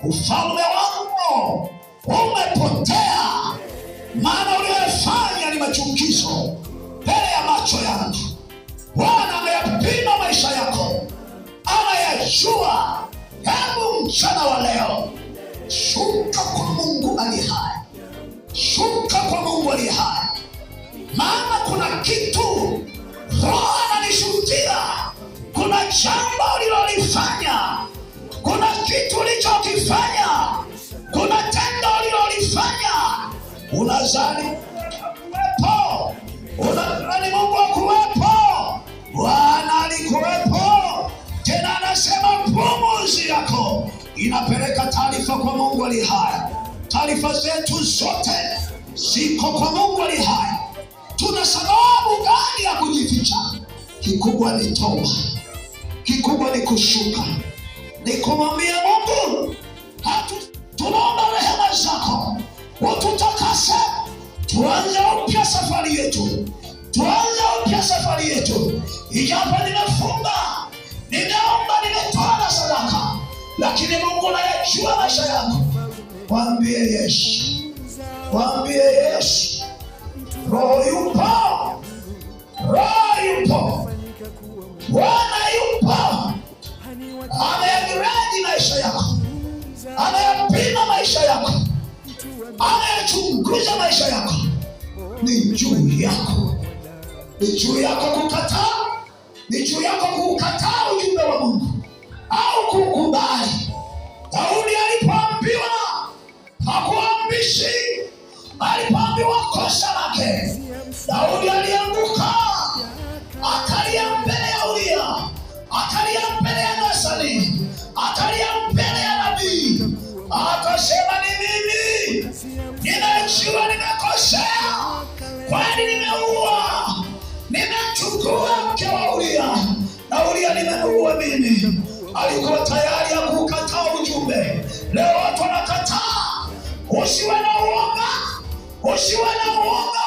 ufalme wangu umepotea, maana uliyofanya ni machukizo mbele ya macho yangu. Bwana ameyapima maisha yako, anayajua. Hebu mchana wa leo, shuka kwa Mungu aliye hai, shuka kwa Mungu aliye hai, maana kuna kitu Roho ananishuhudia. Kuna jambo ulilolifanya, kuna kitu ulichokifanya, kuna tendo ulilolifanya. Unadhani kuwepo, unadhani Mungu hakuwepo. Bwana alikuwepo. Tena anasema pumzi yako inapeleka taarifa kwa Mungu aliye hai. Taarifa zetu zote ziko kwa Mungu aliye hai. Tuna sababu gani ya kujificha? Kikubwa ni toba, kikubwa ni kushuka, ni kumwambia Mungu, tunaomba rehema zako ututakase. Tuanze upya safari yetu, tuanze upya safari yetu. Ijapo nimefunga, nimeomba, nimetoa na sadaka, lakini Mungu anayajua maisha yako. Mwambie Yesu, mwambie Yesu, Roho yupo, Roho yupo, Bwana yupo. Anayagiradi maisha yako, anayapima maisha yako, anayachunguza maisha yako. Ni juu yako, ni juu yako kukataa, ni juu yako kukataa ujumbe wa Mungu au kukubali. Daudi alipoambiwa hakuambishi, alipoambiwa kosa lake, Daudi alianguka, akalia mbele ya Uria, akalia mbele ya Nathani, akalia mbele ya nabii, akasema ni mimi, ninajua nimekosea, kwani nimeua, nimechukua mke wa Uria na Uria nimeua mimi. Alikuwa tayari ya kukataa ujumbe. Leo watu wanakataa. Usiwe na uoga, usiwe na uoga.